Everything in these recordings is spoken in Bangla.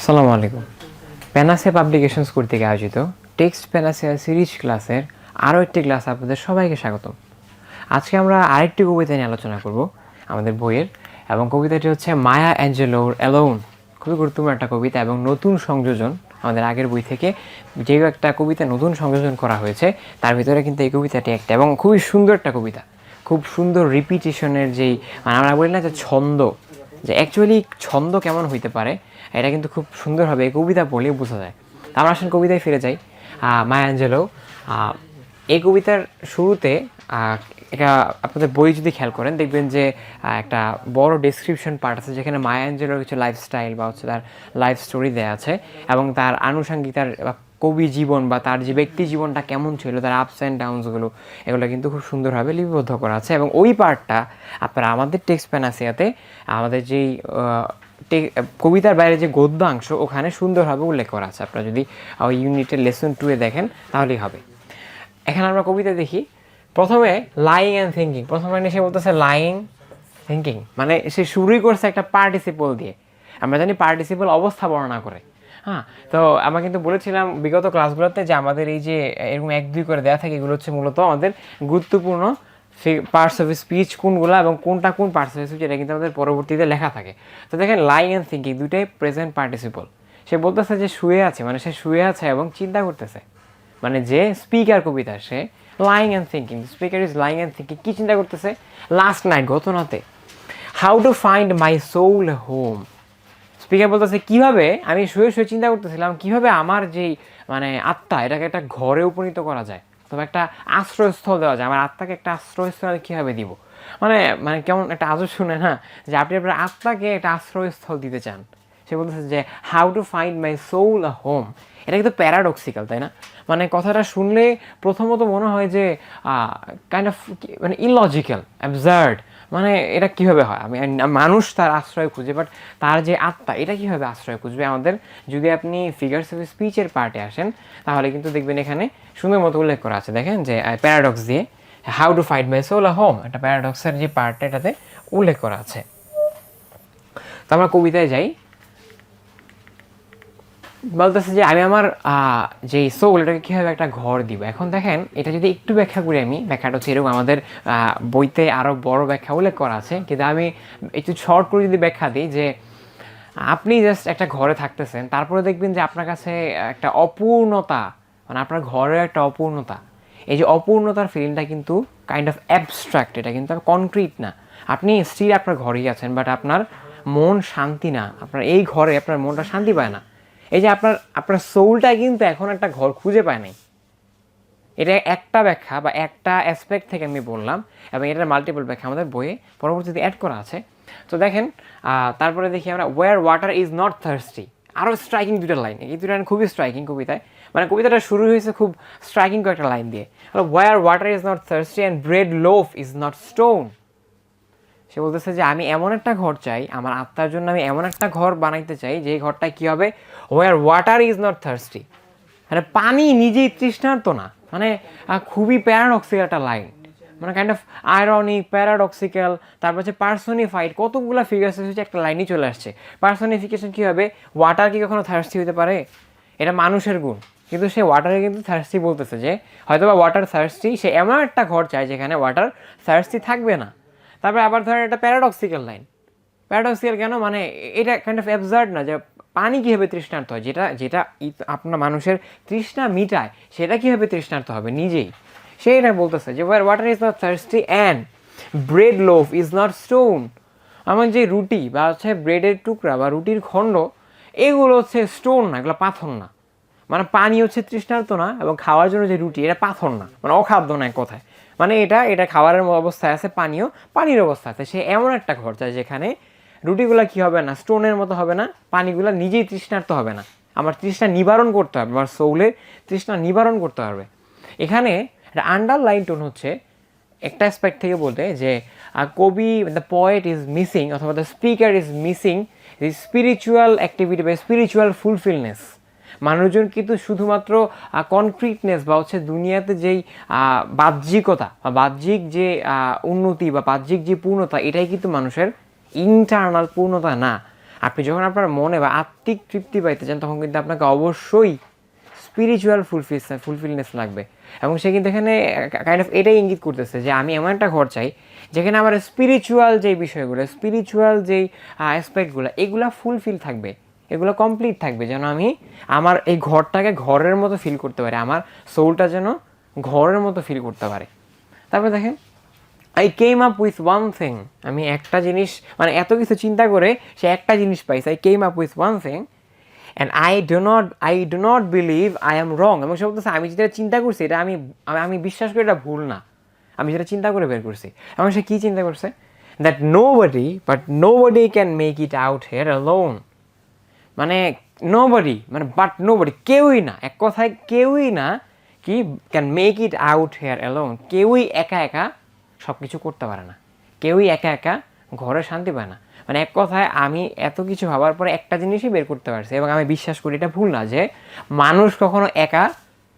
আসসালামু আলাইকুম। প্যানাসিয়া পাবলিকেশন স্কুল থেকে আয়োজিত টেক্সট প্যানাসিয়া সিরিজ ক্লাসের আরও একটি ক্লাস আপনাদের সবাইকে স্বাগতম। আজকে আমরা আরেকটি কবিতা নিয়ে আলোচনা করব আমাদের বইয়ের, এবং কবিতাটি হচ্ছে মায়া অ্যাঞ্জেলোর অ্যালোন। খুবই গুরুত্বপূর্ণ একটা কবিতা এবং নতুন সংযোজন। আমাদের আগের বই থেকে যে একটা কবিতা নতুন সংযোজন করা হয়েছে তার ভিতরে কিন্তু এই কবিতাটি একটা, এবং খুবই সুন্দর একটা কবিতা। খুব সুন্দর রিপিটেশনের যেই, মানে আমরা বলি না যে ছন্দ, যে অ্যাকচুয়ালি ছন্দ কেমন হইতে পারে, এটা কিন্তু খুব সুন্দরভাবে এই কবিতা পড়লে বোঝা যায়। আমরা আসলে কবিতায় ফিরে যাই। মায়া অ্যাঞ্জেলো, এই কবিতার শুরুতে এটা আপনাদের বই যদি খেয়াল করেন দেখবেন যে একটা বড় ডেসক্রিপশন পার্ট আছে, যেখানে মায়া অ্যাঞ্জেলোর কিছু লাইফস্টাইল বা হচ্ছে তার লাইফ স্টোরি দেওয়া আছে, এবং তার আনুষঙ্গিক তার কবি জীবন বা তার যে ব্যক্তি জীবনটা কেমন ছিল, তার আপস অ্যান্ড ডাউনসগুলো, এগুলো কিন্তু খুব সুন্দরভাবে লিপিবদ্ধ করা আছে। এবং ওই পার্টটা আপনারা আমাদের টেক্সট প্যানাসিয়াতে আমাদের যেই কবিতার বাইরে যে গদ্যাংশ, ওখানে সুন্দরভাবে উল্লেখ করা আছে। আপনারা যদি ওই ইউনিটের লেসন 2 দেখেন তাহলেই হবে। এখানে আমরা কবিতা দেখি, প্রথমে লাইং অ্যান্ড থিঙ্কিং। প্রথম লাইনে সে বলতেছে লাইং থিঙ্কিং, মানে সে শুরুই করছে একটা পার্টিসিপল দিয়ে। আমরা জানি পার্টিসিপল অবস্থা বর্ণনা করে। হ্যাঁ, তো আমরা কিন্তু বলেছিলাম বিগত ক্লাসগুলোতে যে আমাদের এই যে এরকম 1-2 করে দেওয়া থাকে, এগুলো হচ্ছে মূলত আমাদের গুরুত্বপূর্ণ পার্টস অফ স্পিচ কোনগুলো এবং কোনটা কোন পার্টস অফ স্পিচ, এটা কিন্তু আমাদের পরবর্তীতে লেখা থাকে। তো দেখেন লাইং অ্যান্ড থিঙ্কিং দুইটাই প্রেজেন্ট পার্টিসিপল। সে বলতেছে যে শুয়ে আছে, মানে সে শুয়ে আছে এবং চিন্তা করতেছে। মানে যে স্পিকার কবিতা, সে lying and thinking, speaker is lying and thinking. কী চিন্তা করতেছে? লাস্ট নাইট, গত রাতে। How to find my soul home. Speaker বলতেছে কীভাবে আমি শুয়ে শুয়ে চিন্তা করতেছিলাম কীভাবে আমার যেই মানে আত্মা, এটাকে একটা ঘরে উপনীত করা যায়, তবে একটা আশ্রয়স্থল দেওয়া যায়। আমার আত্মাকে একটা আশ্রয়স্থল কীভাবে দিব, মানে মানে কেমন একটা আজব শুনে না, যে আপনি আপনার আত্মাকে একটা আশ্রয়স্থল দিতে চান। সে বলতেছে যে how to find my soul a home. এটা কিন্তু প্যারাডক্সিক্যাল, তাই না? মানে কথাটা শুনলে প্রথমত মনে হয় যে কাইন্ড অফ মানে ইললজিক্যাল, অ্যাবসার্ড। মানে এটা কীভাবে হয়, আমি মানুষ তার আশ্রয় খুঁজে, বাট তার যে আত্মা, এটা কীভাবে আশ্রয় খুঁজবে আমাদের? যদি আপনি ফিগার্স অফ স্পিচের পার্টে আসেন তাহলে কিন্তু দেখবেন এখানে সুন্দর মতো উল্লেখ করা আছে। দেখেন যে প্যারাডক্স দিয়ে how to find my soul a home, একটা প্যারাডক্সের যে পার্টটা এটাতে উল্লেখ করা আছে। তো আমরা কবিতায় যাই। বলতেছে যে আমি আমার যেই সোল, এটাকে কীভাবে একটা ঘর দিব। এখন দেখেন এটা যদি একটু ব্যাখ্যা করি, আমি ব্যাখ্যাটা হচ্ছে এরকম, আমাদের বইতে আরও বড় ব্যাখ্যা উল্লেখ করা আছে, কিন্তু আমি একটু শর্ট করে যদি ব্যাখ্যা দিই, যে আপনি জাস্ট একটা ঘরে থাকতেছেন, তারপরে দেখবেন যে আপনার কাছে একটা অপূর্ণতা, মানে আপনার ঘরের একটা অপূর্ণতা, এই যে অপূর্ণতার ফিলিংটা কিন্তু কাইন্ড অফ অ্যাবস্ট্রাক্ট, এটা কিন্তু কনক্রিট না। আপনি স্টিল আপনার ঘরেই আছেন, বাট আপনার মন শান্তি না, আপনার এই ঘরে আপনার মনটা শান্তি পায় না। এই যে আপনার আপনার সোলটা কিন্তু এখন একটা ঘর খুঁজে পায় নাই। এটা একটা ব্যাখ্যা বা একটা অ্যাসপেক্ট থেকে আমি বললাম, এবং এটার মাল্টিপল ব্যাখ্যা আমাদের বইয়ে পরবর্তীতে অ্যাড করা আছে। তো দেখেন তারপরে দেখি আমরা war water is not thirsty. আরও স্ট্রাইকিং দুটো লাইন, এই দুটো লাইন খুবই স্ট্রাইকিং কবিতায়। মানে কবিতাটা শুরু হয়েছে খুব স্ট্রাইকিং কয়েকটা লাইন দিয়ে। Where water is not thirsty and bread loaf is not stone. সে বলতেছে যে আমি এমন একটা ঘর চাই, আমার আত্মার জন্য আমি এমন একটা ঘর বানাইতে চাই যে ঘরটায় কী হবে, war water is not thirsty, মানে পানি নিজেই তৃষ্ণার্ত না। মানে খুবই প্যারাডক্সিক্যাল একটা লাইন, মানে কাইন্ড অফ আয়রনিক, প্যারাডক্সিক্যাল। তারপর হচ্ছে পার্সোনিফাইড, কতগুলো ফিগার্স হচ্ছে একটা লাইনই চলে আসছে। পার্সোনিফিকেশন কী হবে, ওয়াটার কি কখনো থার্স্টি হতে পারে? এটা মানুষের গুণ, কিন্তু সে ওয়াটারে কিন্তু থার্স্টি বলতেছে, যে হয়তো বা ওয়াটার থার্স্টি, সে এমন একটা ঘর চায় যেখানে ওয়াটার থার্স্টি থাকবে না। তারপরে আবার ধরেন একটা প্যারাডক্সিক্যাল লাইন। প্যারাডক্সিক্যাল কেন, মানে এটা কাইন্ড অফ অ্যাবসার্ড না, যে পানি কীভাবে তৃষ্ণার্ত হয়, যেটা যেটা আপনার মানুষের তৃষ্ণা মিটায়, সেটা কীভাবে তৃষ্ণার্ত হবে নিজেই। সে এটা বলতেছে যে water is not thirsty and bread loaf is not stone. আমার যে রুটি বা হচ্ছে ব্রেডের টুকরা বা রুটির খণ্ড, এগুলো হচ্ছে স্টোন না, এগুলো পাথর না। মানে পানি হচ্ছে তৃষ্ণার্ত না, এবং খাওয়ার জন্য যে রুটি, এটা পাথর না, মানে অখাদ্য না এক কথায়। মানে এটা এটা খাবারের অবস্থায় আছে, পানিও পানির অবস্থা আছে। সে এমন একটা ঘর চায় যেখানে রুটিগুলো কী হবে না, স্টোনের মতো হবে না, পানিগুলো নিজেই তৃষ্ণার্ত হবে না। আমার তৃষ্ণা নিবারণ করতে হবে, আমার সোলের তৃষ্ণা নিবারণ করতে হবে। এখানে একটা আন্ডারলাইন টোন হচ্ছে একটা অ্যাসপেক্ট থেকে বলতে, যে কবি, দ্য পয়েট ইজ মিসিং, অথবা the speaker is missing the spiritual activity বা স্পিরিচুয়াল ফুলফিলনেস। মানুষজন কিন্তু শুধুমাত্র কনক্রিটনেস বা হচ্ছে দুনিয়াতে যেই বাহ্যিকতা বা বাহ্যিক যে উন্নতি বা বাহ্যিক যে পূর্ণতা, এটাই কিন্তু মানুষের ইন্টারনাল পূর্ণতা না। আপনি যখন আপনার মনে বা আত্মিক তৃপ্তি পাইতে চান তখন কিন্তু আপনাকে অবশ্যই স্পিরিচুয়াল ফুলফিলনেস লাগবে। এবং সে কিন্তু এখানে কাইন্ড অফ এটাই ইঙ্গিত করতেছে যে আমি এমন একটা ঘর চাই যেখানে আমার স্পিরিচুয়াল যেই বিষয়গুলো, স্পিরিচুয়াল যেই অ্যাসপেক্টগুলো, এগুলো ফুলফিল থাকবে, এগুলো কমপ্লিট থাকবে, যেন আমি আমার এই ঘরটাকে ঘরের মতো ফিল করতে পারি, আমার সোলটা যেন ঘরের মতো ফিল করতে পারে। তারপরে দেখেন, I came up with one thing, আমি একটা জিনিস, মানে এত কিছু চিন্তা করে সে একটা জিনিস পাইছে, I came up with one thing and I do not believe I am রং। এবং সে বলতেছে আমি যেটা চিন্তা করছি এটা আমি বিশ্বাস করি এটা ভুল না, আমি যেটা চিন্তা করে বের করছি। এবং সে কী চিন্তা করছে? That no body can make it out hair alone. মানে নো বডি, কেউই না, এক কথায় কেউই না কি can make it out hair alone, কেউই একা একা সব কিছু করতে পারে না, কেউই একা একা ঘরে শান্তি পায় না। মানে এক কথায় আমি এত কিছু ভাবার পরে একটা জিনিসই বের করতে পারছি, এবং আমি বিশ্বাস করি এটা ভুল না যে মানুষ কখনো একা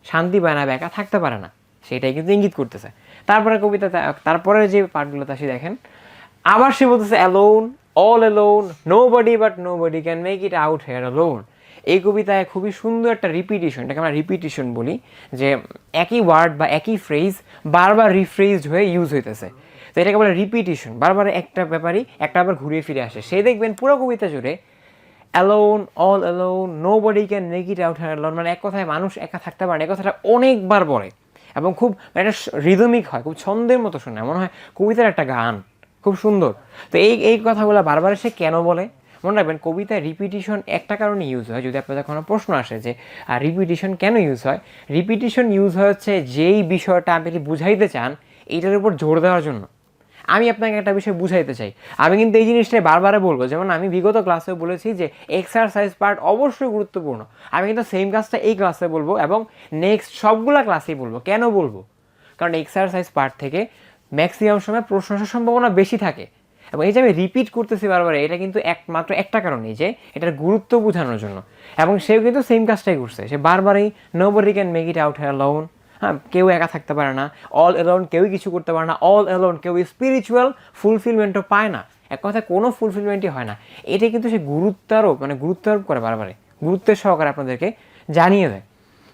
শান্তি পায় না বা একা থাকতে পারে না, সেটাই কিন্তু ইঙ্গিত করতেছে। তারপরে কবিতা, তারপরে যে পার্টগুলোতে আসি দেখেন, আবার সে বলতেছে alone, all alone, no body can make it out hair alone. এই কবিতায় খুবই সুন্দর একটা রিপিটিশন, এটাকে আমরা রিপিটিশন বলি, যে একই ওয়ার্ড বা একই ফ্রেজ বারবার রিফ্রেজড হয়ে ইউজ হইতেছে, তো এটাকে বলে রিপিটিশন। বারবার একটা ব্যাপারই একটা আবার ঘুরিয়ে ফিরে আসে। সেই দেখবেন পুরো কবিতা জুড়ে alone, all alone, no body can make it out hair alone, মানে এক কথায় মানুষ একা থাকতে পারে না, এই কথাটা অনেকবার বলে এবং খুব একটা রিদমিক হয়, খুব ছন্দের মতো শোনে, মনে হয় কবিতার একটা গান, খুব সুন্দর। তো এই কথাগুলো বারবার সে কেন বলে? মনে রাখবেন, কবিতায় রিপিটিশন একটা কারণে ইউজ হয়। যদি আপনাদের কোনো প্রশ্ন আসে যে রিপিটিশন কেন ইউজ হয়, রিপিটিশন ইউজ হয় হচ্ছে যেই বিষয়টা আপনি বুঝাইতে চান এইটার উপর জোর দেওয়ার জন্য। আমি আপনাকে একটা বিষয় বুঝাইতে চাই, আমি কিন্তু এই জিনিসটাই বারবারে বলবো। যেমন আমি বিগত ক্লাসেও বলেছি যে এক্সারসাইজ পার্ট অবশ্যই গুরুত্বপূর্ণ, আমি কিন্তু সেম কাজটা এই ক্লাসে বলবো এবং নেক্সট সবগুলা ক্লাসেই বলবো। কেন বলবো? কারণ এক্সারসাইজ পার্ট থেকে ম্যাক্সিমাম সময় প্রশ্ন আসার সম্ভাবনা বেশি থাকে, এবং এই যে আমি রিপিট করতেছি বারবার, এটা কিন্তু একমাত্র একটা কারণেই যে এটার গুরুত্ব বোঝানোর জন্য। এবং সেও কিন্তু সেম কাজটাই করছে, সে বারবারই nobody can make it out hair alone, হ্যাঁ, কেউ একা থাকতে পারে না, অল অ্যালোন, কেউই কিছু করতে পারে না, অল অ্যালোন, কেউ স্পিরিচুয়াল ফুলফিলমেন্টও পায় না, এক কথায় কোনো ফুলফিলমেন্টই হয় না। এটা কিন্তু সে গুরুত্বারোপ করে বারবারে, গুরুত্বের সহকারে আপনাদেরকে জানিয়ে দেয়।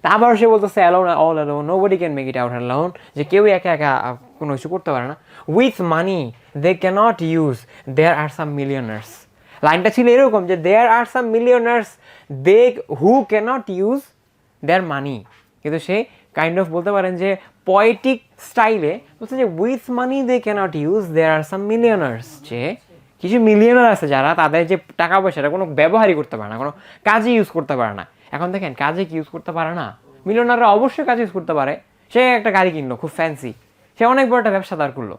আবার সে বলতেছে alone, all alone, nobody can make it out alone, যে কেউই একা একা কোনো কিছু করতে পারে না। With money they cannot use, there are some millionaires. লাইনটা ছিল এরকম যে দেয়ার are some মিলিয়নার্স they who cannot use দেয়ার মানি, কিন্তু সে কাইন্ড অফ বলতে পারেন যে পয়েটিক স্টাইলে বলছে যে with money they cannot use, there are some millionaires, যে কিছু মিলিয়নার আছে যারা তাদের যে টাকা পয়সাটা কোনো ব্যবহারই করতে পারে না, কোনো কাজে ইউজ করতে পারে না। এখন দেখেন, কাজে কি ইউজ করতে পারে না? মিলিয়নাররা অবশ্যই কাজ ইউজ করতে পারে। সে একটা গাড়ি কিনলো খুব ফ্যান্সি, সে অনেক বড় একটা ব্যবসা দাঁড় করলো,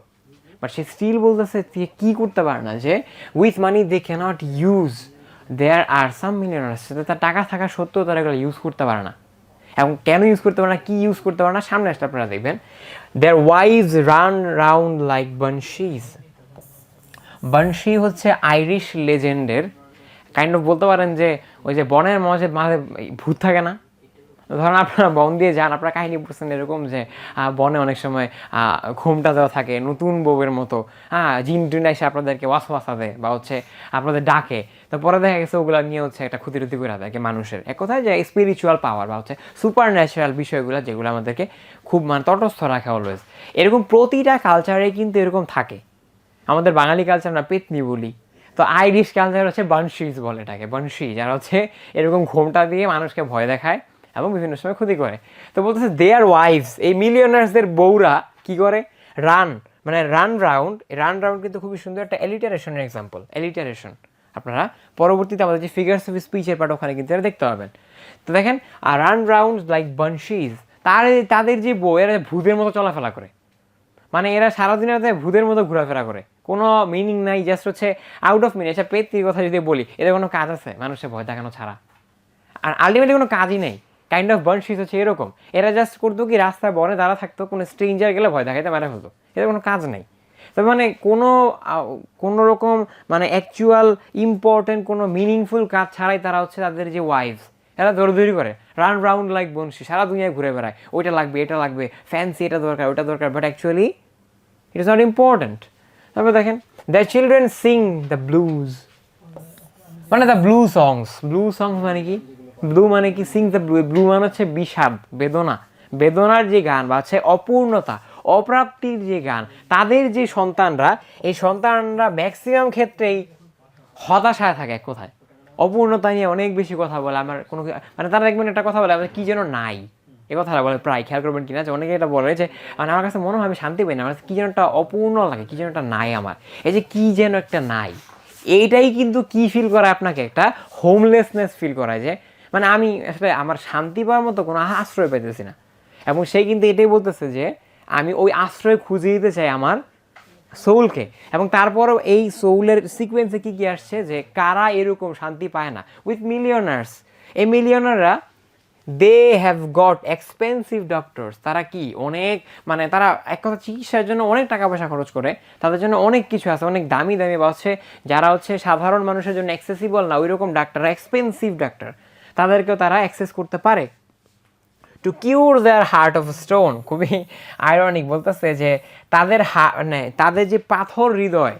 বাট সে স্টিল বলতেছে কি করতে পারে না, যে with money they cannot use, there are some millionaires, তার টাকা থাকা সত্ত্বেও তারা এগুলো ইউজ করতে পারে না। এবং কেন ইউজ করতে পারে না, কি ইউজ করতে পারে না, সামনে আসলে আপনারা দেখবেন। দেয়ার wives run round like বানশিজ। Banshee হচ্ছে আইরিশ লেজেন্ডের কাইন্ড অফ বলতে পারেন যে ওই যে বনের মাঝে মাঝে ভূত থাকে না, ধরেন আপনারা বন দিয়ে যান, আপনারা কাহিনী পড়ছেন এরকম যে বনে অনেক সময় ঘুমটা দেওয়া থাকে নতুন বউয়ের মতো, জিন টিন এসে আপনাদেরকে ওয়াসওয়াসা দেয় বা হচ্ছে আপনাদের ডাকে, তো পরে দেখা গেছে ওগুলো নিয়ে হচ্ছে একটা ক্ষতিরতি করে দেয় মানুষের। এক কথায় যে স্পিরিচুয়াল পাওয়ার বা হচ্ছে সুপার ন্যাচারাল বিষয়গুলো যেগুলো আমাদেরকে খুব তটস্থ রাখে অলওয়েজ, এরকম প্রতিটা কালচারে কিন্তু এরকম থাকে। আমাদের বাঙালি কালচার না পেতনি বলি, তো আইরিশ কালচার হচ্ছে বানশিজ বলে এটাকে, বানশি, যারা হচ্ছে এরকম ঘোমটা দিয়ে মানুষকে ভয় দেখায় এবং বিভিন্ন সময় ক্ষতি করে। তো বলতেছে দেয়ার ওয়াইভস, এই মিলিয়নার্সদের বউরা কি করে? রান রাউন্ড কিন্তু খুবই সুন্দর একটা এলিটারেশনের এক্সাম্পল। এলিটারেশন আপনারা পরবর্তীতে আমাদের যে ফিগার্স অফ স্পিচের পার্ট ওখানে কিন্তু দেখতে পাবেন। তো দেখেন, রান রাউন্ড লাইক বানশিজ, তাদের যে বউ, এরা ভূতের মতো চলাফেরা করে, মানে এরা সারাদিন ভূতের মতো ঘোরাফেরা করে, কোনো মিনিং নাই, জাস্ট হচ্ছে আউট অফ মিনিং। আচ্ছা, পেত্তির কথা যদি বলি, এদের কোনো কাজ আছে মানুষের ভয় দেখানো ছাড়া? আর আলটিমেটলি কোনো কাজই নেই। কাইন্ড অফ বানশিজ হচ্ছে এরকম, এরা জাস্ট করতো কি, রাস্তায় বনে দাঁড়া থাকতো, কোনো স্ট্রেঞ্জার গেলে ভয় দেখাইতে মারা ফেলতো, এদের কোনো কাজ নেই। তবে মানে কোনো রকম মানে অ্যাকচুয়াল ইম্পর্টেন্ট কোনো মিনিংফুল কাজ ছাড়াই তারা হচ্ছে তাদের যে ওয়াইফস, এরা দৌড়দৌড়ি করে, রান রাউন্ড লাইক বনশি, সারা দুনিয়ায় ঘুরে বেড়ায়, ওইটা লাগবে এটা লাগবে, ফ্যান্সি এটা দরকার ওটা দরকার, but actually it is not important. তারপর দেখেন, the children Singh the blues, মানে দ্য ব্লু সংস মানে কি? ব্লু মানে কি? Singh the blue. ব্লু মানে হচ্ছে বিষাদ, বেদনা, বেদনার যে গান বা হচ্ছে অপূর্ণতা, অপ্রাপ্তির যে গান। তাদের যে সন্তানরা, এই সন্তানরা ম্যাক্সিমাম ক্ষেত্রেই হতাশায় থাকে এক কথায়, অপূর্ণতা নিয়ে অনেক বেশি কথা বলে। আমার কোনো মানে তারা দেখবেন একটা কথা বলে, আমার কি যেন নাই, এ কথাটা বলে প্রায়, খেয়াল করবেন কিনা, যে অনেকে এটা বলে যে মানে আমার কাছে মনে হয় আমি শান্তি পাই না, আমার কি যেন একটা অপূর্ণ লাগে, কি যেন একটা নাই আমার, এই যে কি যেন একটা নাই, এইটাই কিন্তু কি ফিল করায় আপনাকে? একটা হোমলেসনেস ফিল করায়, যে মানে আমি আসলে আমার শান্তি পাওয়ার মতো কোনো আশ্রয় পেতেছি না। এবং সে কিন্তু এটাই বলতেছে যে আমি ওই আশ্রয় খুঁজে দিতে চাই আমার সোলকে। এবং তারপরেও এই সোলের সিকোয়েন্সে কী কী আসছে, যে কারা এরকম শান্তি পায় না? With millionaires. এই মিলিয়নাররা, they have got expensive doctors. তারা কি অনেক, মানে তারা এক কথা চিকিৎসার জন্য অনেক টাকা পয়সা খরচ করে, তাদের জন্য অনেক কিছু আছে, অনেক দামি দামি, বা হচ্ছে যারা হচ্ছে সাধারণ মানুষের জন্য অ্যাক্সেসিবল না ওই রকম ডাক্তার, এক্সপেন্সিভ ডাক্তার, তাদেরকেও তারা অ্যাক্সেস করতে পারে। To cure their heart of stone, খুবই আইরনিক বলতেছে যে তাদের মানে তাদের যে পাথর হৃদয়,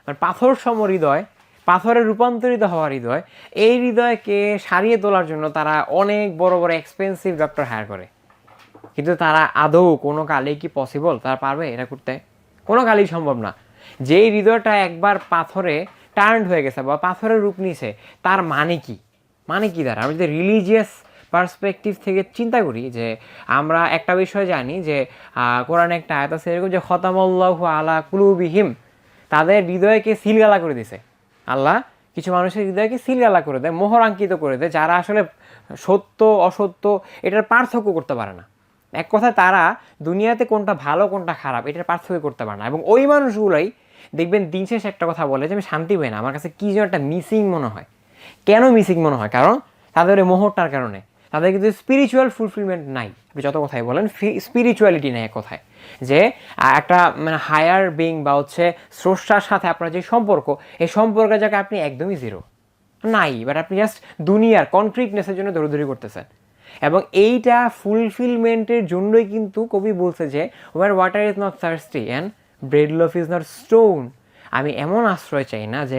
মানে পাথর সম হৃদয়, পাথরে রূপান্তরিত হওয়ার হৃদয়, এই হৃদয়কে সারিয়ে তোলার জন্য তারা অনেক বড় বড় এক্সপেন্সিভ ডক্টর হায়ার করে। কিন্তু তারা আদৌ কোনো কালেই কি পসিবল, তারা পারবে এটা করতে? কোনো কালেই সম্ভব না। যেই হৃদয়টা একবার পাথরে টার্ন হয়ে গেছে বা পাথরের রূপ নিছে, তার মানে কি? মানে কি দ্বারা আমি যদি রিলিজিয়াস পার্সপেক্টিভ থেকে চিন্তা করি, যে আমরা একটা বিষয় জানি যে কোরআনে একটা আয়াত আছে এরকম, যে খতামাল্লাহু আলা কুলুবিহিম, তাদের হৃদয়কে সিলগালা করে দিছে আল্লাহ। কিছু মানুষের হৃদয়কে সিলগালা করে দেয়, মোহরাঙ্কিত করে দেয়, যারা আসলে সত্য অসত্য এটার পার্থক্য করতে পারে না। এক কথায় তারা দুনিয়াতে কোনটা ভালো কোনটা খারাপ এটার পার্থক্য করতে পারে না। এবং ওই মানুষগুলোই দেখবেন দিন শেষে একটা কথা বলে, যে আমি শান্তি পাই না, আমার কাছে কী যেন একটা মিসিং মনে হয়। কেন মিসিং মনে হয়? কারণ তাদের ওই মোহরটার কারণে। তাদের কিন্তু স্পিরিচুয়াল ফুলফিলমেন্ট নাই। আপনি যত কথাই বলেন, স্পিরিচুয়ালিটি নেই এক কথায়, যে একটা মানে হায়ার বিং বা হচ্ছে স্রষ্টার সাথে আপনার যে সম্পর্ক, এই সম্পর্কের জায়গায় আপনি একদমই জিরো নাই, বাট আপনি জাস্ট দুনিয়ার কনক্রিটনেসের জন্য দৌড়দৌড়ি করতেছেন। এবং এইটা ফুলফিলমেন্টের জন্যই কিন্তু কবি বলছে যে war water is not thirsty and bread loaf is not stone. আমি এমন আশ্রয় চাই না যে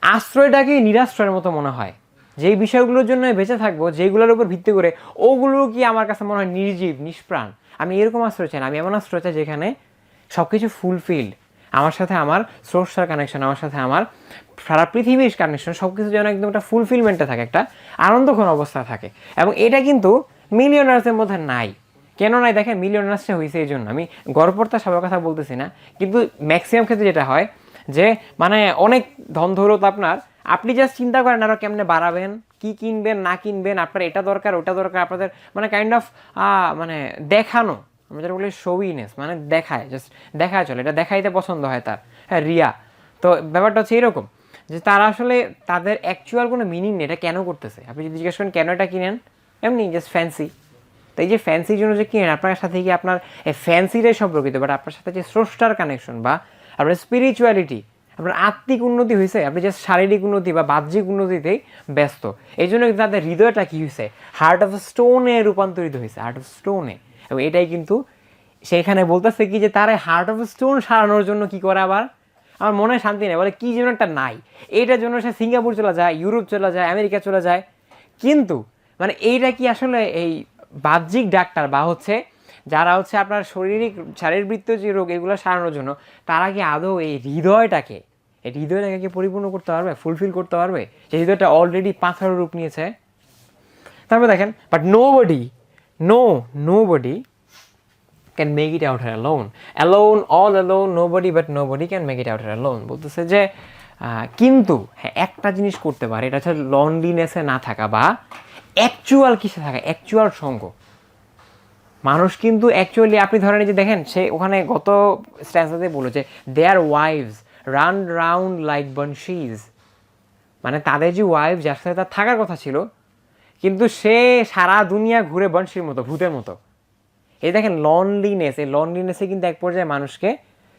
আশ্রয়টাকে নিরাশ্রয়ের মতো মনে হয়। যেই বিষয়গুলোর জন্য বেঁচে থাকবো, যেগুলোর উপর ভিত্তি করে, ওগুলো কি আমার কাছে মনে হয় নির্জীব, নিষ্প্রাণ। আমি এরকম আশ্রয় চাই না, আমি এমন আশ্রয় চাই যেখানে সব কিছু ফুলফিলড, আমার সাথে আমার সোর্সটার কানেকশন, আমার সাথে আমার সারা পৃথিবীর কানেকশন, সব কিছু যেন একদম একটা ফুলফিলমেন্টে থাকে, একটা আনন্দঘন অবস্থা থাকে। এবং এটা কিন্তু মিলিয়নার্সের মধ্যে নাই। কেন নাই দেখেন? মিলিয়নার্সটা হয়েছে এই জন্য, আমি গর্বটা সবার কথা বলতেছি না, কিন্তু ম্যাক্সিমাম ক্ষেত্রে যেটা হয় যে মানে অনেক ধন দৌলত আপনার, আপনি জাস্ট চিন্তা করেন আরও কেমনে বাড়াবেন, কি কিনবেন না কিনবেন, আপনার এটা দরকার ওটা দরকার, আপনাদের মানে কাইন্ড অফ মানে দেখানো, আমরা যেটা বলি শোইনেস, মানে দেখায়, জাস্ট দেখায় চলে, এটা দেখাইতে পছন্দ হয় তার, হ্যাঁ রিয়া। তো ব্যাপারটা হচ্ছে এরকম, যে তারা আসলে তাদের অ্যাকচুয়াল কোনো মিনিং নেই এটা কেন করতেছে। আপনি যদি জিজ্ঞেস করেন কেন এটা কিনেন, এমনি জাস্ট ফ্যান্সি। তো এই যে ফ্যান্সির জন্য যে কিনেন, আপনার সাথে কি আপনার এই ফ্যান্সিটাই সম্পর্কিত, বাট আপনার সাথে যে স্রষ্টার কানেকশন বা আপনার স্পিরিচুয়ালিটি, আপনার আত্মিক উন্নতি হয়েছে, আপনি জাস্ট শারীরিক উন্নতি বা বাহ্যিক উন্নতিতেই ব্যস্ত। এই জন্য কিন্তু তাদের হৃদয়টা কী হয়েছে, হার্ট অফ স্টোনে রূপান্তরিত হয়েছে, হার্ট অফ স্টোনে। এবং এটাই কিন্তু সেখানে বলতেছে কি, যে তারা হার্ট অফ স্টোন সারানোর জন্য কি করে, আবার আমার মনে শান্তি নেই, বলে কী যেন একটা নাই। এইটার জন্য সে সিঙ্গাপুর চলে যায়, ইউরোপ চলে যায়, আমেরিকা চলে যায়। কিন্তু মানে এইটা কি আসলে এই বাহ্যিক ডাক্তার বা হচ্ছে যারা হচ্ছে আপনার শারীরবৃত্তীয় যে রোগ এগুলো সারানোর জন্য, তারা কি আদৌ এই হৃদয়টাকে কি পরিপূর্ণ করতে পারবে, ফুলফিল করতে পারবে, যে হৃদয়টা অলরেডি পাথরের রূপ নিয়েছে? তারপরে দেখেন, but nobody can make it out here all alone, nobody can make it out here alone। বলতেছে যে কিন্তু হ্যাঁ একটা জিনিস করতে পারে, এটা হচ্ছে লনলিনেসে না থাকা বা অ্যাকচুয়াল কিসে থাকা, অ্যাকচুয়াল সঙ্গ। মানুষ কিন্তু অ্যাকচুয়ালি, আপনি ধরেন যে দেখেন, সে ওখানে গত স্ট্যান্সাতে বলেছে দেয়ার ওয়াইভস রান রাউন্ড লাইক বানশিজ, মানে তাদের যে ওয়াইফ যার সাথে তার থাকার কথা ছিল, কিন্তু সে সারা দুনিয়া ঘুরে বানশির মতো, ভূতের মতো। এই দেখেন লনলিনেস, এই লনলিনেসে কিন্তু এক পর্যায়ে মানুষকে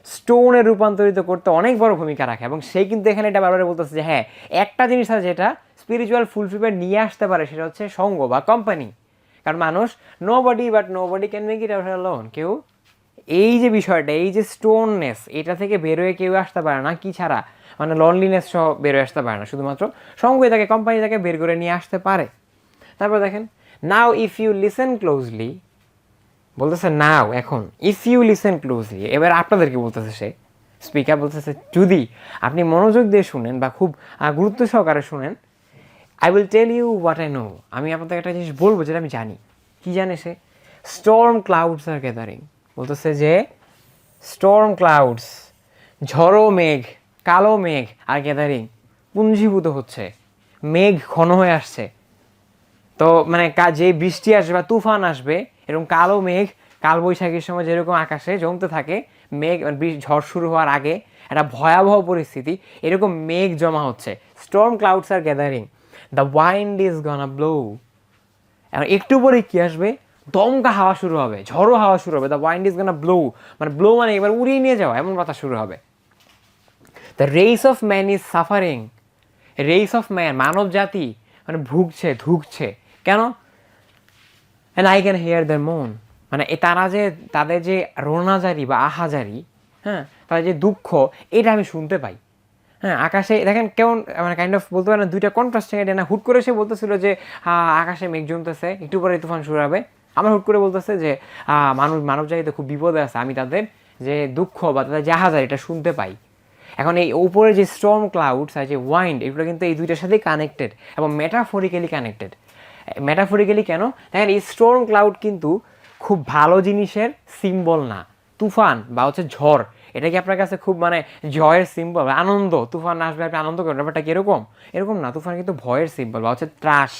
স্টোনে রূপান্তরিত করতে অনেক বড় ভূমিকা রাখে। এবং সে কিন্তু এখানে এটা বারবার বলতেছে যে হ্যাঁ একটা জিনিস আছে যেটা স্পিরিচুয়াল ফুলফিলমেন্ট নিয়ে আসতে পারে, সেটা হচ্ছে সঙ্গ বা কোম্পানি। কারণ মানুষ nobody can make it out alone, কেউ এই যে বিষয়টা, এই যে স্টোননেস, এটা থেকে বেরোয় কেউ আসতে পারে না কি ছাড়া, মানে লনলিনেস সহ বের হয়ে আসতে পারে না, শুধুমাত্র সঙ্গই তাকে কোম্পানি তাকে বের করে নিয়ে আসতে পারে। তারপর দেখেন, নাও ইফ ইউ লিসেন ক্লোজলি, বলতেছে নাও এখন, ইফ ইউ লিসেন ক্লোজলি, এবার আপনাদেরকে বলতেছে সে স্পিকার বলতেছে যদি আপনি মনোযোগ দিয়ে শুনেন বা খুব গুরুত্ব সহকারে শুনেন, I will tell you what I know, আমি আপনাদের একটা জিনিস বলবো যেটা আমি জানি। কি জানে সে? স্টর্ম ক্লাউডস আর গ্যাদারিং, বলতেছে যে স্টর্ম ক্লাউডস, ঝড়ো মেঘ, কালো মেঘ আর গ্যাদারিং, পুঞ্জীভূত হচ্ছে, মেঘ ঘন হয়ে আসছে। তো মানে যে বৃষ্টি আসবে বা তুফান আসবে, এরকম কালো মেঘ কালবৈশাখীর সময় যেরকম আকাশে জমতে থাকে মেঘ, ঝড় শুরু হওয়ার আগে একটা ভয়াবহ পরিস্থিতি, এরকম মেঘ জমা হচ্ছে। Storm clouds are gathering, the wind is gonna blow, এখন একটু পরে কি আসবে? দমকা হাওয়া শুরু হবে, ঝড়ো হাওয়া শুরু হবে। The wind is gonna blow, মানে ব্লো মানে এবার উড়িয়ে নিয়ে যাওয়া, এমন বাতাস শুরু হবে। The race of man is suffering, race of man মানব জাতি মানে ভুগছে, ধুকছে। কেন? And I can hear the moan, মানে তারা যে তাদের যে রোনাজারি বা আহাজারি, হ্যাঁ, তাদের যে দুঃখ, এটা আমি শুনতে পাই। হ্যাঁ, আকাশে দেখেন কেমন মানে কাইন্ড অফ বলতে পারেন দুইটা কন্ট্রাস্টিং এটা না। হুট করে সে বলতেছিল যে আকাশে মেঘ জমতেছে, একটু পরে তুফান শুরু হবে। আমার হুট করে বলতেছে যে মানব জাতিতে খুব বিপদে আছে, আমি তাদের যে দুঃখ বা তাদের যে আহাজারি এটা শুনতে পাই। এখন এই উপরে যে স্টর্ম ক্লাউডস আর যে ওয়াইন্ড, এগুলো কিন্তু এই দুইটার সাথেই কানেক্টেড এবং মেটাফরিক্যালি কানেক্টেড। মেটাফরিক্যালি কেন? দেখেন এই স্টর্ম ক্লাউড কিন্তু খুব ভালো জিনিসের সিম্বল না। তুফান বা হচ্ছে ঝড়, এটা কি আপনার কাছে খুব মানে জয়ের সিম্বল, আনন্দ? তুফান আসবে আপনি আনন্দ করেন, ব্যাপারটা কীরকম? এরকম না, তুফান কিন্তু ভয়ের সিম্বল বা হচ্ছে ত্রাস,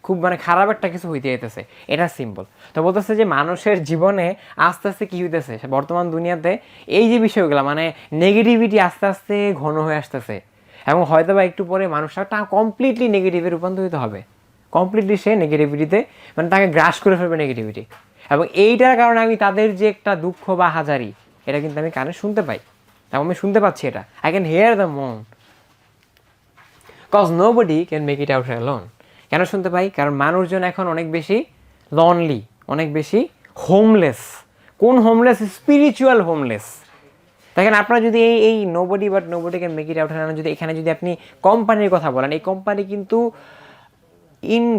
খুব মানে খারাপ একটা কিছু হইতে যেতেছে, এটা সিম্বল। তো বলতেছে যে মানুষের জীবনে আস্তে আস্তে কী হইতেছে বর্তমান দুনিয়াতে, এই যে বিষয়গুলো মানে নেগেটিভিটি আস্তে আস্তে ঘন হয়ে আসতেছে এবং হয়তো বা একটু পরে মানুষটা কমপ্লিটলি নেগেটিভে রূপান্তরিত হবে। কমপ্লিটলি সে নেগেটিভিটিতে মানে তাকে গ্রাস করে ফেলবে নেগেটিভিটি। এবং এইটার কারণে আমি তাদের যে একটা দুঃখ বা হাজারি, এটা কিন্তু আমি কানে শুনতে পাই এবং আমি শুনতে পাচ্ছি এটা। আই ক্যান হিয়ার দ্য মন cause no body can make it out alone. কেন শুনতে পাই? কারণ মানুষজন এখন অনেক বেশি লনলি, অনেক বেশি হোমলেস। কোন হোমলেস? Spiritual homeless. দেখেন আপনারা যদি এই nobody but nobody can make it out alone, যদি এখানে যদি আপনি কোম্পানির কথা বলেন, এই কোম্পানি কিন্তু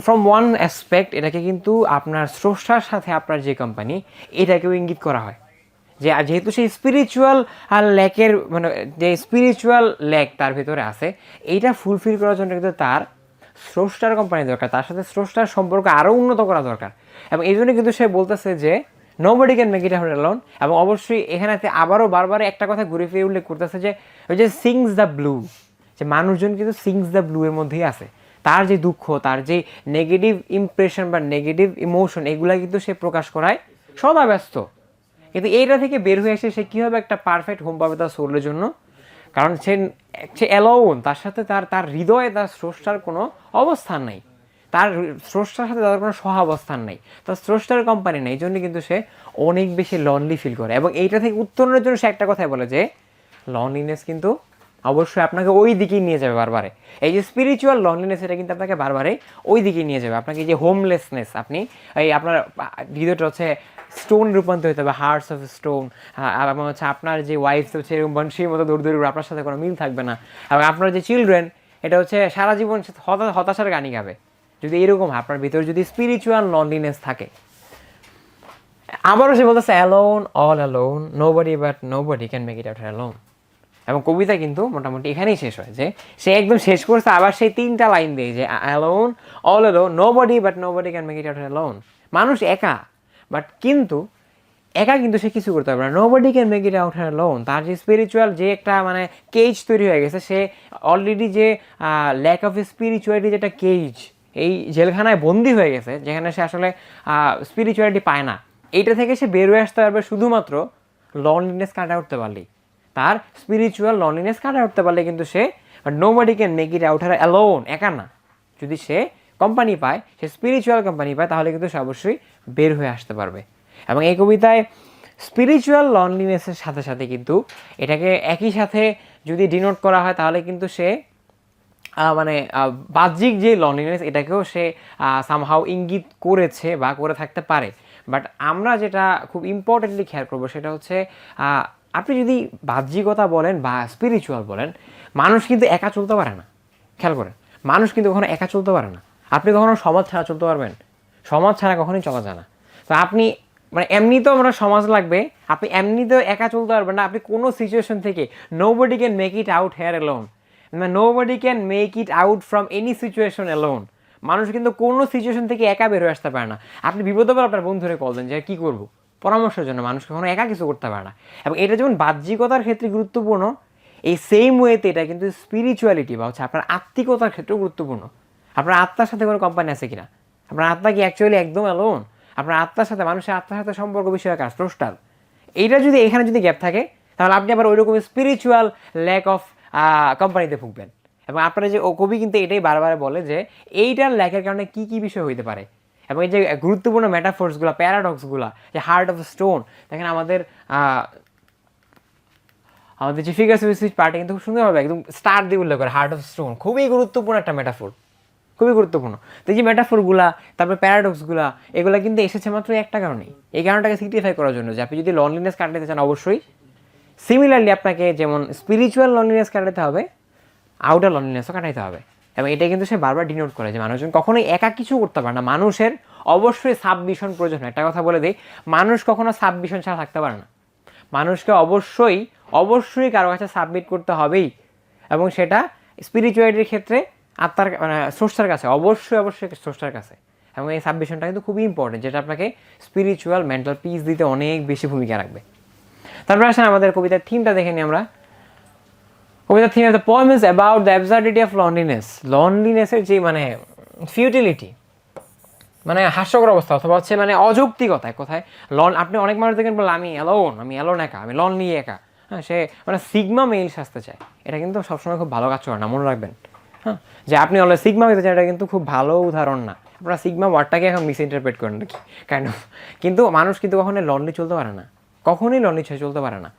ফ্রম ওয়ান অ্যাসপেক্ট এটাকে কিন্তু আপনার স্রষ্টার সাথে আপনার যে কোম্পানি, এটাকেও ইঙ্গিত করা হয় যে যেহেতু সেই স্পিরিচুয়াল ল্যাকের মানে যে স্পিরিচুয়াল ল্যাক তার ভিতরে আছে, এইটা ফুলফিল করার জন্য কিন্তু তার স্রষ্টার কোম্পানি দরকার, তার সাথে স্রষ্টার সম্পর্ক আরও উন্নত করা দরকার। এবং এই জন্য কিন্তু সে বলতেছে যে nobody can make it out alone. এবং অবশ্যই এখানে আবারও বারবার একটা কথা ঘুরে ফিরে উল্লেখ করতেছে যে ওই যে সিংস দ্য ব্লু, যে মানুষজন কিন্তু সিংস দ্য ব্লু এর মধ্যেই আছে। তার যে দুঃখ, তার যে নেগেটিভ ইমপ্রেশন বা নেগেটিভ ইমোশন, এগুলা কিন্তু সে প্রকাশ করায় সদা ব্যস্ত। কিন্তু এইটা থেকে বের হয়ে এসে সে কীভাবে একটা পারফেক্ট হোম পাবে তার সোলের জন্য? কারণ সে অ্যালোন, তার সাথে তার হৃদয়ে তার স্রষ্টার কোনো অবস্থান নেই, তার স্রষ্টার সাথে তাদের কোনো সহাবস্থান নেই, তার স্রষ্টার কোম্পানি নেই। এই জন্য কিন্তু সে অনেক বেশি লনলি ফিল করে। এবং এইটা থেকে উত্তরণের জন্য সে একটা কথাই বলে যে লনলিনেস কিন্তু অবশ্যই আপনাকে ওই দিকেই নিয়ে যাবে বারবারে। এই যে স্পিরিচুয়াল লনলিনেস, এটা কিন্তু আপনাকে বারবারে ওই দিকেই নিয়ে যাবে। আপনাকে যে হোমলেসনেস, আপনি এই আপনার হৃদয়টা হচ্ছে স্টোন রূপান্তরিত হতে হবে, হার্টস অফ স্টোন। এবং হচ্ছে আপনার যে ওয়াইফ হচ্ছে এরকম বংশীর মতো দৌড় দৌড়, আপনার সাথে কোনো মিল থাকবে না। এবং আপনার যে চিলড্রেন, এটা হচ্ছে সারা জীবন হতাশার গানই গাবে। যদি এরকম আপনার ভিতরে যদি স্পিরিচুয়াল লনলিনেস থাকে। আবারও সে বলতেছে alone, all alone, nobody but nobody can make it out alone. এবং কবিতা কিন্তু মোটামুটি এখানেই শেষ হয়, যে সে একদম শেষ করছে আবার সেই তিনটা লাইন দিয়ে যে alone, all alone, nobody but nobody can make it out alone. মানুষ একা, বাট কিন্তু একা কিন্তু সে কিছু করতে পারবে না। Nobody can make it out alone. তার যে স্পিরিচুয়াল যে একটা মানে কেজ তৈরি হয়ে গেছে, সে অলরেডি যে ল্যাক অফ স্পিরিচুয়ালিটি যেটা কেজ, এই জেলখানায় বন্দি হয়ে গেছে, যেখানে সে আসলে স্পিরিচুয়ালিটি পায় না, এইটা থেকে সে বের হয়ে আসতে পারবে শুধুমাত্র লনলিনেস কাটা উঠতে পারলেই। তার স্পিরিচুয়াল লনলিনেস কাটা উঠতে পারলে কিন্তু সে nobody can make it out alone, একা না। যদি সে কোম্পানি পায়, সে স্পিরিচুয়াল কোম্পানি পায়, তাহলে কিন্তু সে অবশ্যই বের হয়ে আসতে পারবে। এবং এই কবিতায় স্পিরিচুয়াল লনলিনেসের সাথে সাথে কিন্তু এটাকে একই সাথে যদি ডিনোট করা হয়, তাহলে কিন্তু সে মানে বাহ্যিক যে লনলিনেস, এটাকেও সে সামহাউ ইঙ্গিত করেছে বা করে থাকতে পারে। বাট আমরা যেটা খুব ইম্পর্টেন্টলি খেয়াল করবো সেটা হচ্ছে আপনি যদি বাহ্যিকতা বলেন বা স্পিরিচুয়াল বলেন, মানুষ কিন্তু একা চলতে পারে না, খেয়াল করেন, মানুষ কিন্তু কখনো একা চলতে পারে না। আপনি কখনো সমাজ ছাড়া চলতে পারবেন? সমাজ ছাড়া কখনোই চলা যায় না। তো আপনি মানে এমনিতেও আমরা সমাজ লাগবে, আপনি এমনিতেও একা চলতে পারবেন না। আপনি কোনো সিচুয়েশন থেকে nobody can make it out hair alone, nobody can make it out from any situation alone. মানুষ কিন্তু কোনো সিচুয়েশন থেকে একা বের হয়ে আসতে পারে না। আপনি বিপদে পড়ে আপনার বন্ধুরে কল দেন যে কী করবো, পরামর্শের জন্য। মানুষ কখনো একা কিছু করতে পারে না। এবং এটা যেমন বাহ্যিকতার ক্ষেত্রে গুরুত্বপূর্ণ, এই সেম ওয়েতে এটা কিন্তু স্পিরিচুয়ালিটি বা হচ্ছে আপনার আত্মিকতার ক্ষেত্রেও গুরুত্বপূর্ণ। আপনার আত্মার সাথে কোনো কোম্পানি আছে কিনা? আপনার আত্মা কি অ্যাকচুয়ালি একদম অ্যালোন? আপনার আত্মার সাথে, মানুষের আত্মার সাথে সম্পর্ক বিষয়ে কাজ স্রষ্টার, এইটা যদি এখানে যদি গ্যাপ থাকে, তাহলে আপনি আবার ওই রকম স্পিরিচুয়াল ল্যাক অফ কোম্পানিতে ভুগবেন। এবং আপনারা যে কবি কিন্তু এটাই বারবার বলে যে এইটার ল্যাকের কারণে কী কী বিষয় হইতে পারে। এবং এই যে গুরুত্বপূর্ণ মেটাফোর্সগুলো, প্যারাডক্সগুলো, যে হার্ট অফ স্টোন, দেখেন আমাদের যে ফিগার স্পিচ পার্টি কিন্তু খুব সুন্দরভাবে একদম স্টার দিয়ে উল্লেখ করে হার্ট অফ স্টোন, খুবই গুরুত্বপূর্ণ একটা মেটাফোর, খুবই গুরুত্বপূর্ণ। তো এই যে মেটাফোরগুলা, তারপরে প্যারাডক্সগুলা, এগুলো কিন্তু এসেছে মাত্র একটা কারণেই, এই কারণটাকে সিগনিফাই করার জন্য যে আপনি যদি লনলিনেস কাটাতে চান, অবশ্যই সিমিলারলি আপনাকে যেমন স্পিরিচুয়াল লনলিনেস কাটাতে হবে, আউটার লনলিনেসও কাটাইতে হবে। এবং এটা কিন্তু সে বারবার ডিনোট করে যে মানুষজন কখনোই একা কিছু করতে পারে না, মানুষের অবশ্যই সাবমিশন প্রয়োজন। একটা কথা বলে দিই, মানুষ কখনো সাবমিশন ছাড়া থাকতে পারে না। মানুষকে অবশ্যই অবশ্যই কারো কাছে সাবমিট করতে হবেই, এবং সেটা স্পিরিচুয়ালিটির ক্ষেত্রে আত্মার মানে স্রষ্টার কাছে, অবশ্যই অবশ্যই স্রষ্টার কাছে। এবং এই সাবমিশনটা কিন্তু খুবই ইম্পর্টেন্ট, যেটা আপনাকে স্পিরিচুয়াল মেন্টাল পিস দিতে অনেক বেশি ভূমিকা রাখবে। তারপরে আসেন আমাদের কবিতার থিমটা দেখে নিই আমরা। কবিতার theme of the poem is about the absurdity of loneliness. লনলিনেসের যে মানে ফিউটিলিটি, মানে হাস্যকর অবস্থা, অথবা হচ্ছে মানে অযৌক্তিকতা কোথায়। আপনি অনেক মানুষ দেখেন বলে আমি অ্যালোন একা, আমি লন নিয়ে একা। হ্যাঁ, সে মানে সিগমা মেইল সাজতে চায়। এটা কিন্তু সবসময় খুব ভালো কাজ করে না, মনে রাখবেন। হ্যাঁ, যে আপনি অলরেডি সিগমা হইতে চান, এটা কিন্তু খুব ভালো উদাহরণ না। আপনারা সিগমা ওয়ার্ডটাকে এখন মিস ইন্টারপ্রেট করেন নাকি কাইন্ড অফ। কিন্তু মানুষ কিন্তু কখনোই লনলি চলতে পারে না, কখনোই লনলি চলতে পারে না।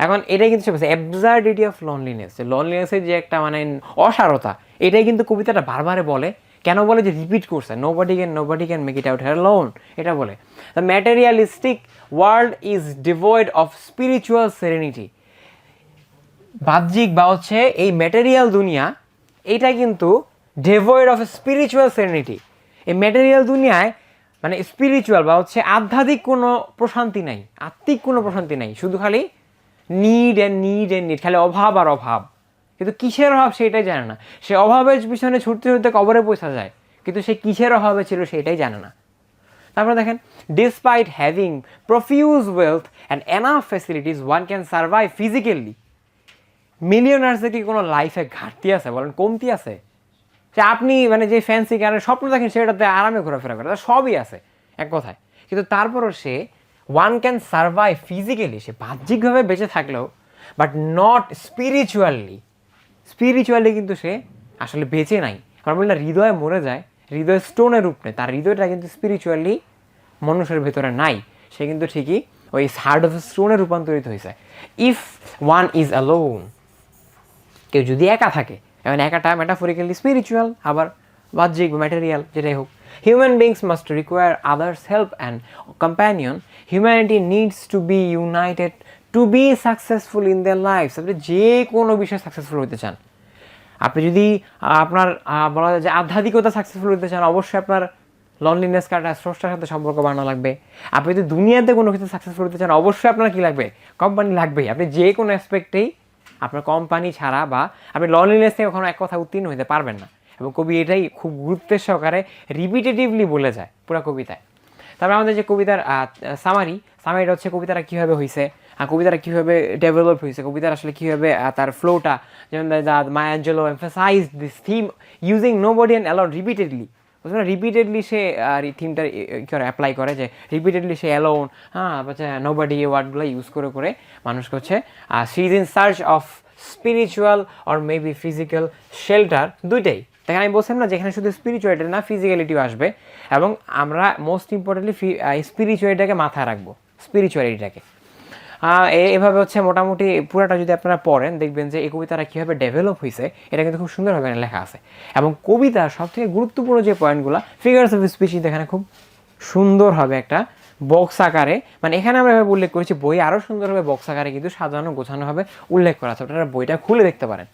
এখন এটাই কিন্তু অ্যাবসার্ডিটি অফ লনলিনেস, যে লনলিনেসের যে একটা মানে অসারতা, এটাই কিন্তু কবিতাটা বারবারে বলে। কেন বলে? যে রিপিট করছে, nobody can make it out here alone, এটা বলে। The materialistic world is devoid of spiritual serenity. বাহ্যিক বা হচ্ছে এই ম্যাটেরিয়াল দুনিয়া, এইটা কিন্তু ডিভয়েড অফ স্পিরিচুয়াল সেরেনিটি। এই ম্যাটেরিয়াল দুনিয়ায় মানে স্পিরিচুয়াল বা হচ্ছে আধ্যাত্মিক কোনো প্রশান্তি নাই, আত্মিক কোনো প্রশান্তি নাই, শুধু খালি নিড অ্যান্ড নিড, খালি অভাব আর অভাব। কিন্তু কিসের অভাব সেটাই জানে না। সে অভাবের পিছনে ছুটতে ছুটতে কবরে পৌঁছা যায়, কিন্তু সে কিসের অভাবে ছিল সেটাই জানে না। তারপরে দেখেন, despite having profuse wealth and enough facilities one can survive physically. মিলিয়নার্সদের কি কোনো লাইফে ঘাটতি আছে বলেন, কমতি আছে? যে আপনি মানে যে ফ্যান্সি কারের স্বপ্ন দেখেন সেটাতে আরামে ঘোরাফেরা করে, সবই আছে এক কথায়। কিন্তু তারপরও সে ওয়ান ক্যান সার্ভাইভ ফিজিক্যালি, সে বাহ্যিকভাবে বেঁচে থাকলেও বাট নট স্পিরিচুয়ালি কিন্তু সে আসলে বেঁচে নাই। আমরা বলি না, হৃদয়ে মরে যায়, হৃদয় স্টোনের রূপ নেয়, তার হৃদয়টা কিন্তু স্পিরিচুয়ালি মানুষের ভেতরে নাই। সে কিন্তু ঠিকই ওই হার্ট অফ স্টোনে রূপান্তরিত হয়েছে। ইফ ওয়ান ইজ অ্যালোন, কেউ যদি একা থাকে, এবং একাটা মেটাফরিক্যালি স্পিরিচুয়াল, আবার বাহ্যিক ম্যাটেরিয়াল, যেটাই হোক। Human beings must require others help and companion. Humanity needs to B United two be successful in their life. আপনি যে কোনো বিষয়ে সাকসেসফুল হতে চান, আপনি যদি আপনার বলা যায় যে আধ্যাত্মিকতা সাকসেসফুল হতে চান, অবশ্যই আপনার লনলিনেস কাটা স্রষ্টার সাথে সম্পর্ক বানানো লাগবে। আপনি যদি দুনিয়াতে কোনো কিছু সাকসেসফুল হতে চান, অবশ্যই আপনার কী লাগবে? কোম্পানি লাগবেই। আপনি যে কোনো অ্যাসপেক্টেই আপনার কোম্পানি ছাড়া বা আপনি লনলিনেস থেকে কখনো এক কথা উত্তীর্ণ হতে পারবেন না। এবং কবি এটাই খুব গুরুত্বের সহকারে রিপিটেটিভলি বলে যায় পুরো কবিতায়। তারপরে আমাদের যে কবিতার সামারিটা হচ্ছে কবিতাটা কীভাবে হয়েছে, কবিতাটা কীভাবে ডেভেলপ হয়েছে, কবিতার আসলে কীভাবে তার ফ্লোটা, যেমন Maya Angelou emphasise this theme using nobody and alone repeatedly. Repeatedly সে থিমটা অ্যাপ্লাই করে, যে রিপিটেডলি সে অ্যালোন, নোবডি এই ওয়ার্ডগুলো ইউজ করে করে মানুষকে হচ্ছে she is in search of spiritual or maybe physical shelter, দুইটাই। দেখেন আমি বলছিলাম না, যেখানে শুধু স্পিরিচুয়ালিটি না ফিজিক্যালিটিও আসবে, এবং আমরা মোস্ট ইম্পর্টেন্টলি স্পিরিচুয়ালিটিটাকে মাথায় রাখবো, স্পিরিচুয়ালিটিটাকে। এভাবে হচ্ছে মোটামুটি পুরাটা যদি আপনারা পড়েন, দেখবেন যে এই কবিতাটা কীভাবে ডেভেলপ হয়েছে এটা কিন্তু খুব সুন্দরভাবে লেখা আছে। এবং কবিতার সবথেকে গুরুত্বপূর্ণ যে পয়েন্টগুলো, ফিগার্স অফ স্পিচ এখানে খুব সুন্দরভাবে একটা বক্স আকারে, মানে এখানে আমরা এভাবে উল্লেখ করেছি, বই আরও সুন্দরভাবে বক্স আকারে কিন্তু সাজানো গোছানোভাবে উল্লেখ করা আছে। আপনারা বইটা খুলে দেখতে পারেন।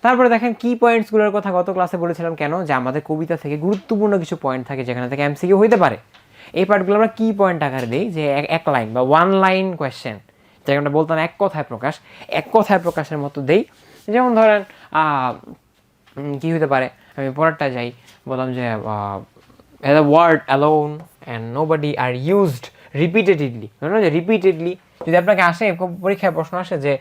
তারপরে দেখেন কি পয়েন্টসগুলোর কথা গত ক্লাসে বলেছিলাম কেন, যে আমাদের কবিতা থেকে গুরুত্বপূর্ণ কিছু পয়েন্ট থাকে যেখানে থেকে এমসিকিউ হইতে পারে। এই পার্টগুলো আমরা কি পয়েন্ট আকারে দিই, যে এক লাইন বা ওয়ান লাইন কোয়েশ্চেন, যেটা আমরা বলতাম এক কথায় প্রকাশ, এক কথায় প্রকাশের মতো দেই। যেমন ধরেন কি হতে পারে, আমি পরেরটা যাই, বললাম যে the word alone and nobody are used repeatedly, যে রিপিটেডলি যদি আপনাকে আসে পরীক্ষায় প্রশ্ন আসে যে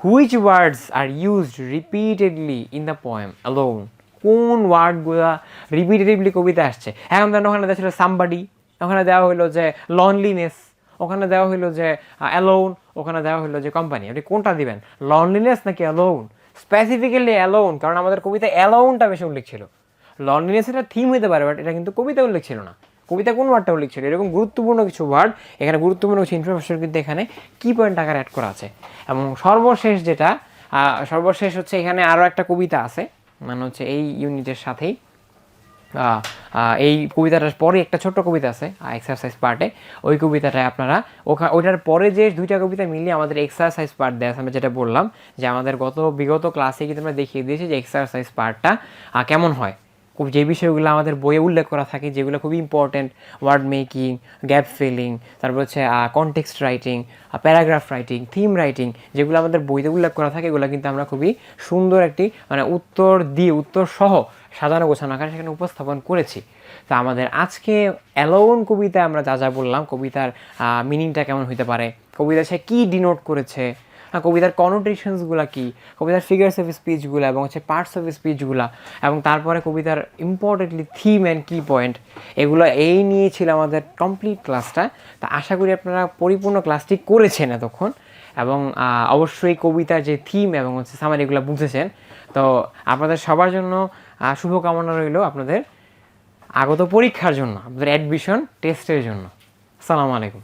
which words are used repeatedly in the poem alone, কোন ওয়ার্ডগুলো রিপিটেডলি কবিতা আসছে। এখন ধরেন ওখানে দেওয়া ছিল সামবাডি, ওখানে দেওয়া হলো যে লনলিনেস, ওখানে দেওয়া হলো যে অ্যালোন, ওখানে দেওয়া হলো যে কোম্পানি। আপনি কোনটা দিবেন, লনলিনেস নাকি অ্যালোন? স্পেসিফিক্যালি অ্যালোন, কারণ আমাদের কবিতা অ্যালোনটা বেশি উল্লেখ ছিল। লনলিনেস এটা থিম হতে পারে, বাট এটা কিন্তু কবিতা উল্লেখ ছিল না। কবিতা কোন ওয়ার্ডটা উল্লেখ ছিল? এরকম গুরুত্বপূর্ণ কিছু ওয়ার্ড, এখানে গুরুত্বপূর্ণ কিছু ইনফরমেশন কিন্তু এখানে কি পয়েন্ট আকারে অ্যাড করা আছে। এবং সর্বশেষ যেটা, সর্বশেষ হচ্ছে এখানে আরও একটা কবিতা আছে, মানে হচ্ছে এই ইউনিটের সাথেই এই কবিতাটার পরে একটা ছোট্ট কবিতা আছে এক্সারসাইজ পার্টে। ওই কবিতাটায় আপনারা ওইটার পরে যে দুইটা কবিতা মিলিয়ে আমাদের এক্সারসাইজ পার্ট দেওয়া আছে। আমি যেটা বললাম যে আমাদের বিগত ক্লাসে কিন্তু আমরা দেখিয়ে দিয়েছি যে এক্সারসাইজ পার্টটা কেমন হয়, যে বিষয়গুলো আমাদের বইয়ে উল্লেখ করা থাকে, যেগুলো খুবই important, word making, gap filling, তারপর হচ্ছে context writing, paragraph writing, theme writing, যেগুলো আমাদের বইতে উল্লেখ করা থাকে, এগুলো কিন্তু আমরা খুবই সুন্দর একটি মানে উত্তর সহ সাজানো গোছানো আকারে সেখানে উপস্থাপন করেছি। তো আমাদের আজকে অ্যালোন কবিতা আমরা যা যা বললাম, কবিতার মিনিংটা কেমন হইতে পারে, কবিতা সে কী ডিনোট করেছে, কবিতার কনোটেশনসগুলো কী, কবিতার ফিগার্স অফ স্পিচগুলো এবং হচ্ছে পার্টস অফ স্পিচগুলো, এবং তারপরে কবিতার ইম্পর্টেন্টলি থিম অ্যান্ড কি পয়েন্ট, এগুলো এই নিয়ে ছিল আমাদের কমপ্লিট ক্লাসটা। তা আশা করি আপনারা পরিপূর্ণ ক্লাসটি করেছেন এতক্ষণ, এবং অবশ্যই কবিতার যে থিম এবং হচ্ছে সামারি এগুলো বুঝেছেন। তো আপনাদের সবার জন্য শুভকামনা রইল আপনাদের আগত পরীক্ষার জন্য, আপনাদের অ্যাডমিশন টেস্টের জন্য। আসসালামু আলাইকুম।